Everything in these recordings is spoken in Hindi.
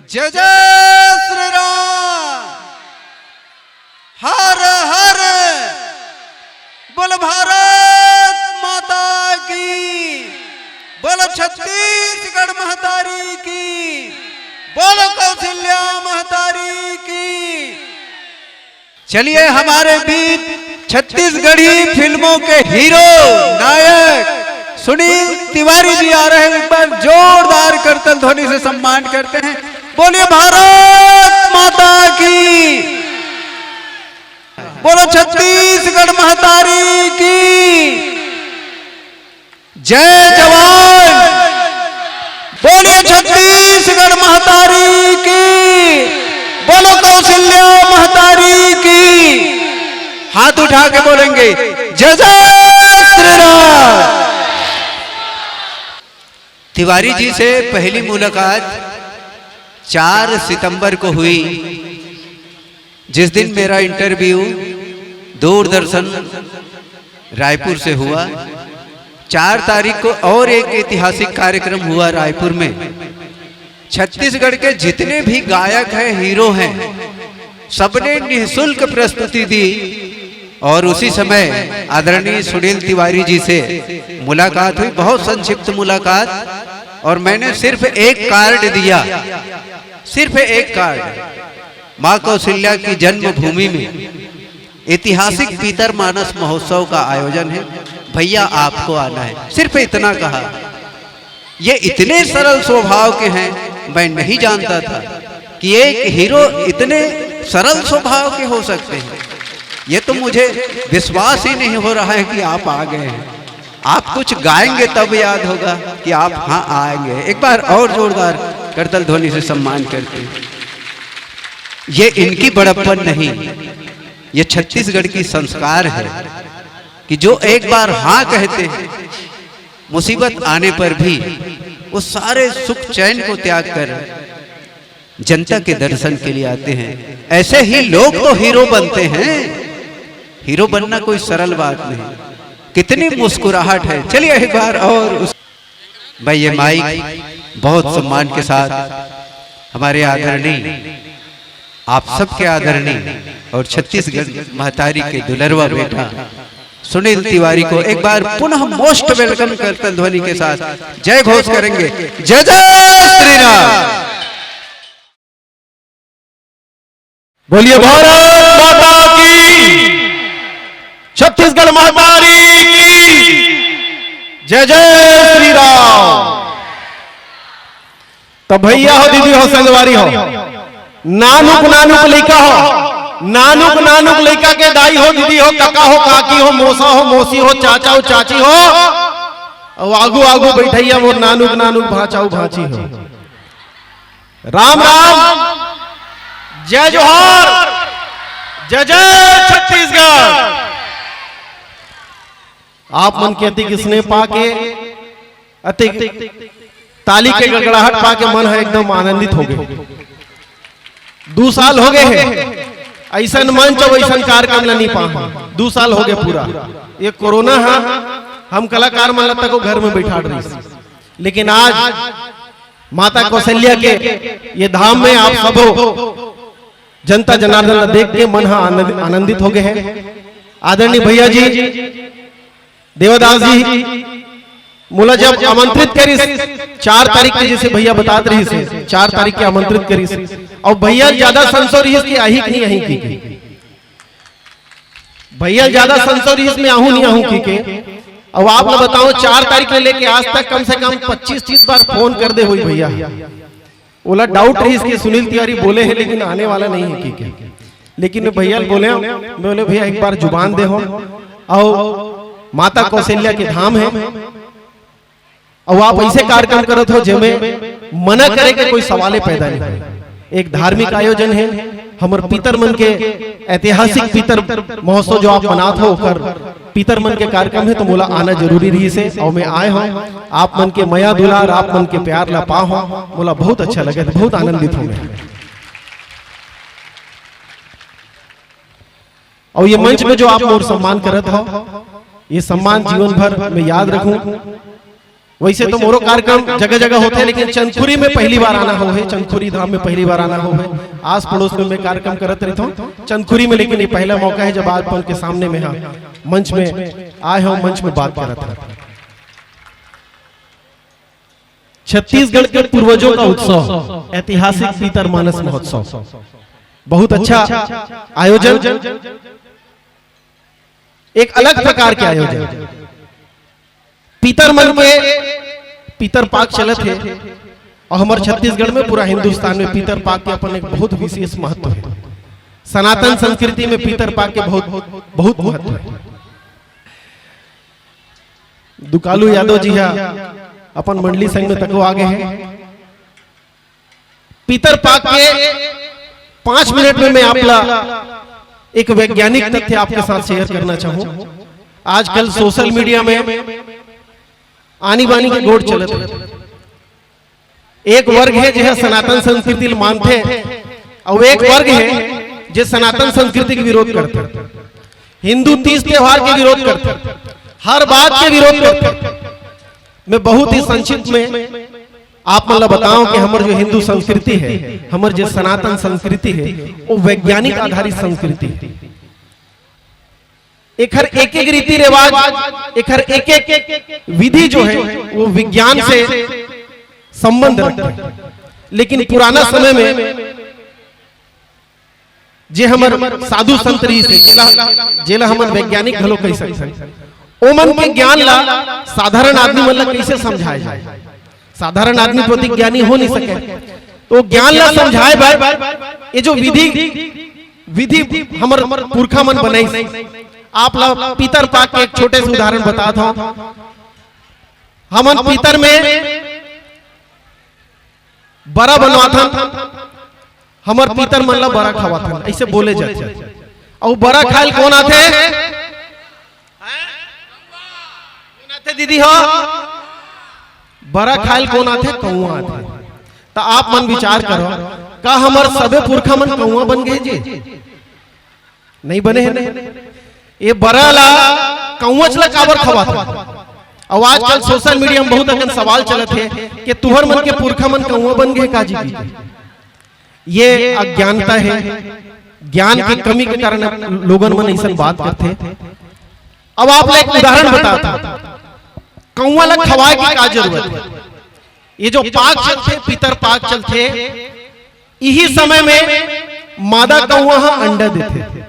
जय जय श्री राम। हर हर बोल भारत माता की, बोल छत्तीसगढ़ महतारी की, बोल कौशल्या महतारी की। चलिए हमारे बीच छत्तीसगढ़ी फिल्मों के हीरो नायक सुनील तिवारी जी आ रहे हैं। एक बार जोरदार करतल ध्वनि से सम्मान करते हैं। बोलिए भारत माता की, बोलो छत्तीसगढ़ महतारी की। जय जवान, बोलिए छत्तीसगढ़ महतारी की, बोलो कौशल्या महतारी की। हाथ उठा के बोलेंगे जय जय श्री राम। तिवारी जी से पहली मुलाकात 4 सितंबर को हुई, जिस दिन मेरा इंटरव्यू दूरदर्शन रायपुर से हुआ। 4 तारीख को और एक ऐतिहासिक कार्यक्रम हुआ रायपुर में। छत्तीसगढ़ के जितने भी गायक हैं, हीरो हैं, सबने निःशुल्क प्रस्तुति दी। और उसी समय आदरणीय सुनील तिवारी जी से मुलाकात हुई, बहुत संक्षिप्त मुलाकात। और मैंने सिर्फ एक कार्ड दिया, सिर्फ एक कार्ड। माँ कौशल्या की जन्मभूमि में ऐतिहासिक पीतर मानस महोत्सव का आयोजन है, भैया आपको आना है, सिर्फ इतना कहा। ये इतने सरल स्वभाव के हैं, मैं नहीं जानता था कि एक हीरो इतने सरल स्वभाव के हो सकते हैं। ये तो मुझे विश्वास ही नहीं हो रहा है कि आप आ गए हैं। आप कुछ गाएंगे तब याद होगा कि आप हाँ आएंगे। एक बार और जोरदार करतल ध्वनि से सम्मान करते हैं। ये इनकी बड़प्पन नहीं, ये छत्तीसगढ़ की संस्कार है कि जो एक बार हाँ कहते हैं, मुसीबत आने पर भी वो सारे सुख चैन को त्याग कर जनता के दर्शन के लिए आते हैं। ऐसे ही लोग तो हीरो बनते हैं। हीरो बनना कोई सरल बात नहीं, कितनी मुस्कुराहट है। चलिए एक बार और भाई ये माइक बहुत सम्मान के साथ हमारे आदरणीय, आप सबके आदरणीय और छत्तीसगढ़ महतारी के दुलरवा बेटा सुनील तिवारी को एक बार पुनः मोस्ट वेलकम करतल ध्वनि के साथ जय घोष करेंगे। जय जय श्री राम। बोलिए भारत माता की, छत्तीसगढ़ महतारी की, जय जय श्री राम। तो भैया हो, दीदी हो, संगवारी हो, नानुक नानुक लइका हो, नानुक नानुक लइका के दाई हो, दीदी हो, काका हो, काकी हो, मौसा हो, मौसी हो, चाचा हो, चाची हो, और आगू आगू बैठैया वो नानुक नानुक भाचा हो, भाची हो। राम राम, जय जोहार, जय जय छत्तीसगढ़। आप मन के अति स्नेह पाके, अति ताली के गड़गड़ाहट पाके मन है एकदम आनंदित हो गए। 2 साल हो गए हैं ऐसा मंच और ऐसा कार्यक्रम नहीं पा। 2 साल हो गए पूरा। ये कोरोना है, हम कलाकार मन लगता को घर में बैठा रही, लेकिन आज माता कौशल्या के ये धाम में आप सब हो, जनता जनार्दन देख के मन आनंदित हो गए हैं। आदरणीय भैया जी देवदास जी मोला जब आमंत्रित करी 4 तारीख के, जैसे भैया बतात रही से 4 तारीख के आमंत्रित करी, और भैया ज्यादा संसो रही कि आही नहीं आही की, भैया ज्यादा संसो रही में आहू नहीं आहू की के। अब आप लोग बताओ 4 तारीख से लेके आज तक कम से कम 25-30 बार फोन कर दे हुई भैया। बोला डाउट रही इसके सुनील तिवारी बोले हैं लेकिन आने वाला नहीं है की, लेकिन भैया बोले भैया एक बार जुबान दे हो, और माता कौशल्या के धाम है, और आप ऐसे कार्यक्रम करत हो जिसमें मना करे के कोई सवाल पैदा नहीं हो। एक धार्मिक आयोजन है, हमर पीतर मन के ऐतिहासिक पीतर महोत्सव जो आप मनात हो, पीतर मन के कार्यक्रम है, तो मोला आना जरूरी रही से, और मैं आए हूँ। आप मन के मया दुलार, आप मन के प्यार ला पा हो, मोला बहुत अच्छा लगे, बहुत आनंदित हो गया। और ये मंच में जो आप मोर सम्मान करत हो, ये सम्मान जीवन भर मैं याद रखूं। वैसे तो मोरो कार्यक्रम जगह जगह होते हैं, लेकिन चंदखुरी में पहली बार आना हो है, चंदखुरी धाम में पहली बार आना हो है। आस पड़ोस में मैं कार्यक्रम करत रहता हूँ चंदखुरी में, लेकिन ये पहला मौका है जब आप उनके सामने में मंच में आए हो, मंच में बात करत है। छत्तीसगढ़ के पूर्वजों का उत्सव, ऐतिहासिक पीतर मानस महोत्सव, बहुत अच्छा आयोजन, एक अलग प्रकार के आयोजन। पीतर मन के पीतर पाक चलत है, और हमारे छत्तीसगढ़ में पूरा हिंदुस्तान में पीतर पाक के अपन एक बहुत विशेष महत्व है। सनातन संस्कृति में पीतर पाक के बहुत महत्व है। दुकालू यादव जी अपन मंडली संघ में तको आगे हैं। पीतर पाक के 5 मिनट में मैं आपला एक वैज्ञानिक तथ्य आपके साथ शेयर करना चाहूं। आजकल सोशल मीडिया में आनी बानी के गोड़ चलत है। एक वर्ग है जो सनातन संस्कृति मानते हैं, और एक वर्ग है जो सनातन संस्कृति के विरोध करते हैं। हिंदू तीज त्योहार के विरोध करते हैं, हर बात के विरोध करते हैं। मैं बहुत ही संक्षिप्त में आप मतलब बताऊं कि हमारे जो हिंदू संस्कृति है, हमारे जो सनातन संस्कृति है, वो वैज्ञानिक आधारित संस्कृति है। एक रीति रिवाज, एक विधि जो है वो विज्ञान से संबंध रखता है। लेकिन पुराना समय में जे हमर साधु संत रही से जेला हमर वैज्ञानिक घलो कह सकते ओमन के ज्ञान ला साधारण आदमी मतलब कैसे समझाया जाए। साधारण आदमी प्रतिज्ञानी हो नहीं सके, तो ज्ञान ला समझाए बार ये जो विधि हमर पुरखा मन बनाई। आप ला पीतर पाक के एक छोटे से उदाहरण बताता हूं। हमन पीतर में बड़ा बनवाथन, हमर पीतर मन ला बड़ा खवाथन, ऐसे बोले जाते। और बड़ा खायल कौन आते? दीदी हो बड़ा खायल कौन आते? कौआ आते। तो आप मन विचार करो, का हमर सबे पुरखा मन कौआ बन गए जी? नहीं बने हैं। ये बड़ा ला कौच ला काबर खवाता। और आजकल सोशल मीडिया में बहुत अगन सवाल चलत है कि तुहर मन के पुरखा मन कौआ बन गए काजी की। ये अज्ञानता है, ज्ञान की कमी के कारण लोगन मन ऐसा बात करते। अब आप एक उदाहरण बताता, कौआ ला खवाए की का जरूरत है? ये जो पाक चलते, पीतर पाक चलते, यही समय में मादा कौआ अंडा देते।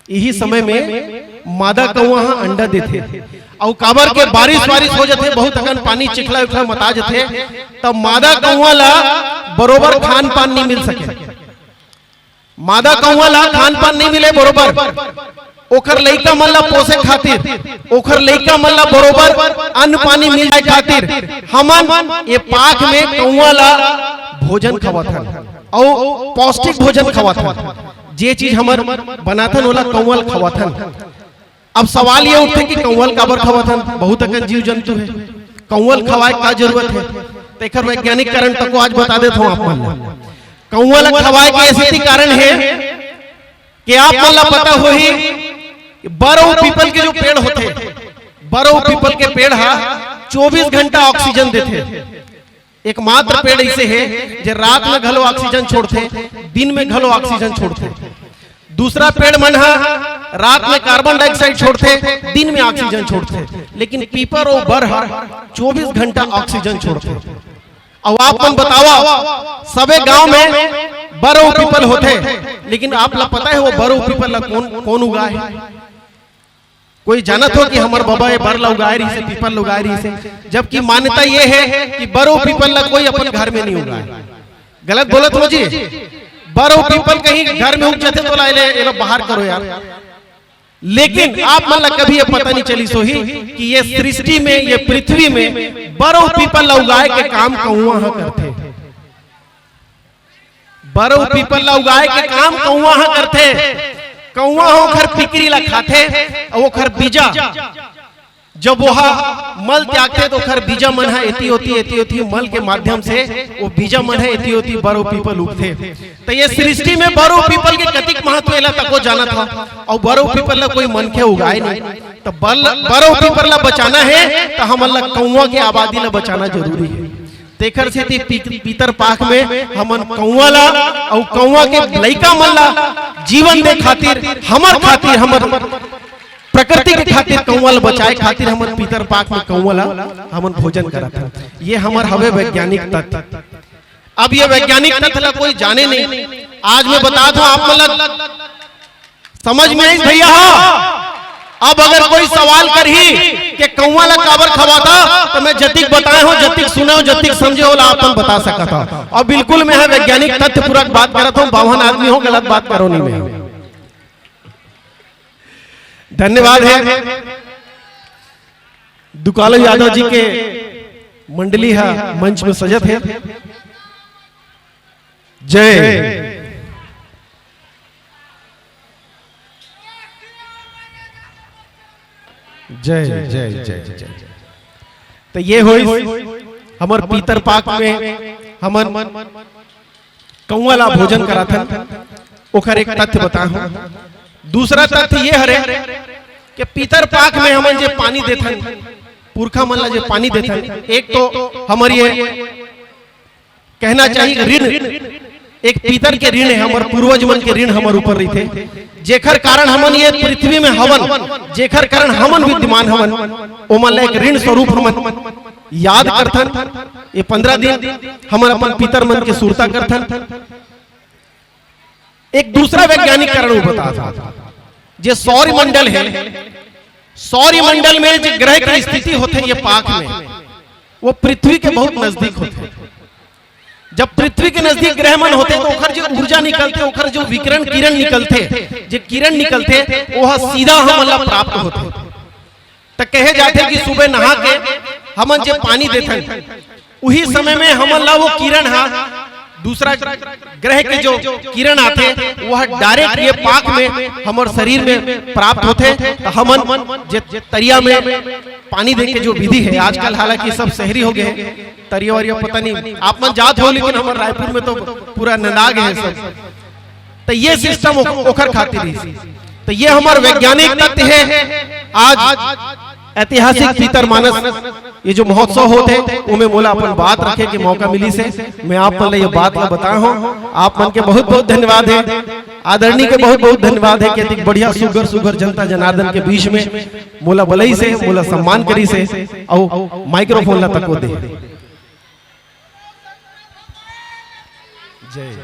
यही समय में मादा कौआ अंडा देते। और काबर के बारिश हो जाते, बहुत अगन पानी चिखला उखला मता जाते, तब मादा कौआ ला बरोबर खान पान नहीं मिल सके। मादा कौआ ला खान पान नहीं मिले बरोबर, ओखर लइका मन ला पोसे खातिर, ओखर लइका मन ला बरोबर अन्न पानी मिल जाए खातिर हमन ये पाक में कौआ ला भोजन खवाथन और पौष्टिक भोजन खवाथन। जे चीज हमर बनाथन वाला कौआ खवाथन। अब सवाल ये उठे कि कौआ काबर खवाथन? बहुत अकन जीव जंतु है, कौआ खवाए का जरूरत है? तो वैज्ञानिक कारण तक को आज बता देता हूं आप मन। कौआ ला खवाए के ऐसी कारण है कि आप मन ला पता हो ही बरो पीपल के जो पेड़ होते, बरो पीपल के पेड़ 24 घंटा ऑक्सीजन देते। एकमात्र पेड़ ऐसे है जो रात में घलो ऑक्सीजन छोड़ते, दिन में घलो ऑक्सीजन छोड़ते। दूसरा पेड़ मन रात में कार्बन डाइऑक्साइड छोड़ते, दिन में ऑक्सीजन छोड़ते। लेकिन पीपर और बर 24 घंटा ऑक्सीजन छोड़ते। अब आप मन बतावा, सबे गांव में बरो पीपल होते, लेकिन आप ला पता है वो बरो पीपल कौन उगाए? कोई जानत हो कि हमार बाबा ये बर ला उगाए रही से, पीपल ला उगाए रही से? जबकि मान्यता ये है कि बरो पीपल ला कोई अपन घर में नहीं उगाए। गलत बोलत हो जी? बरो पीपल कहीं घर में उग जाते तो ला बाहर करो यार। लेकिन आप मन ला कभी ये पता नहीं चली सोही कि ये सृष्टि में, ये पृथ्वी में बरो पीपल ला उगाए के काम कौआ करते। बरो पीपल ला उगाए के काम कौआ करते। कौआ हो खर पिकरी ला खाते, और वो खर बीजा जब वो मल त्यागते तो खर बीजा मन है एती होती मल के माध्यम से वो बीजा मन है एती होती बरो पीपल उगते। तो ये सृष्टि में बरो पीपल के कतिक महत्व एला तको जाना था, और बरो पीपल ला कोई मन के उगाए नहीं। तो बरो पीपर ला बचाना है तो हमन ला कौवा के आबादी ला बचाना जरूरी है। तेखर से पीतर पाक में हमन कौवा ला और कौवा के लइका मन ला जीवन दे खातिर हमर प्रकृति के खातिर कौवा ला बचाए खातिर हमन पीतर पाक में कौवा ला हमन भोजन करत हन। ये हमर हवे वैज्ञानिक तथ्य। अब ये वैज्ञानिक तथ्य ला कोई जाने नहीं, आज मैं बता दूं आप मतलब समझ में आई भैया। अब अगर कोई सवाल करही कि कौवा ला काबर खवाता तो मैं जतिक बताए हो, जतिक सुने हो, जतिक समझे हो ला आपन बता सकता था। और बिल्कुल मैं है वैज्ञानिक तथ्य पूरक बात करता हूं, बावन आदमी हो गलत बात करो नहीं मैं। धन्यवाद है दुकालो यादव जी के मंडली है मंच में सजत है। जय जय जय जय जय। तो ये होई हमर पीतर पाक में हमन कौवा ला भोजन कराथन। ओखर एक तथ्य बताहूं। दूसरा तथ्य ये हरे कि पीतर पाक में हमन जे पानी देथन, पुरखा मन ला जे पानी देथन, एक तो हमर ये कहना चाहिए ऋण, एक पीतर के ऋण है, हमर पूर्वज मन के ऋण हमर ऊपर रही थे, जेखर कारण हमन ये पृथ्वी में हवन, जेखर कारण हमन विद्यमान हवन, ओमन ला एक ऋण स्वरूप हमन याद करथन। ये 15 दिन हमन अपन पीतर मन के सुरता करथन। एक दूसरा वैज्ञानिक कारण बता था, जे सौर मंडल है, सौर मंडल में जो ग्रह की स्थिति होते हैं ये पाक में, वो पृथ्वी के बहुत नजदीक होते हैं। जब पृथ्वी के नजदीक ग्रह मन होते तो ओखर जो ऊर्जा निकलते, ओखर जो विकिरण किरण निकलते, जो किरण निकलते वह सीधा हमन ला प्राप्त होते। तो कहे जाते कि सुबह नहा के हमन जे पानी देथन, उही समय में हमन ला वो किरण हा दूसरा ग्रह के जो किरण आते वह डायरेक्ट ये पाक में हमारे शरीर में प्राप्त होते। तो हमन जे तरिया में पानी देने के जो विधि है, आजकल हालांकि सब शहरी हो गए, तरिया वरिया पता नहीं आप मन जात हो, लेकिन हमारे रायपुर में तो पूरा ननाग है सब। तो ये सिस्टम ओखर खातिर ही। तो ये हमारे वैज्ञानिक तथ्य है। आज ऐतिहासिक पीतर मानस ये जो महोत्सव होते उनमें मोला अपन बात रखे के मौका मिली से मैं आप मन ये बात ला बताया हूँ। आप मन के बहुत बहुत धन्यवाद है, आदरणीय के बहुत बहुत धन्यवाद है कि बढ़िया सुगर सुगर जनता जनार्दन के बीच में मोला बलई से मोला सम्मान करी से और माइक्रोफोन ला तको दे। जय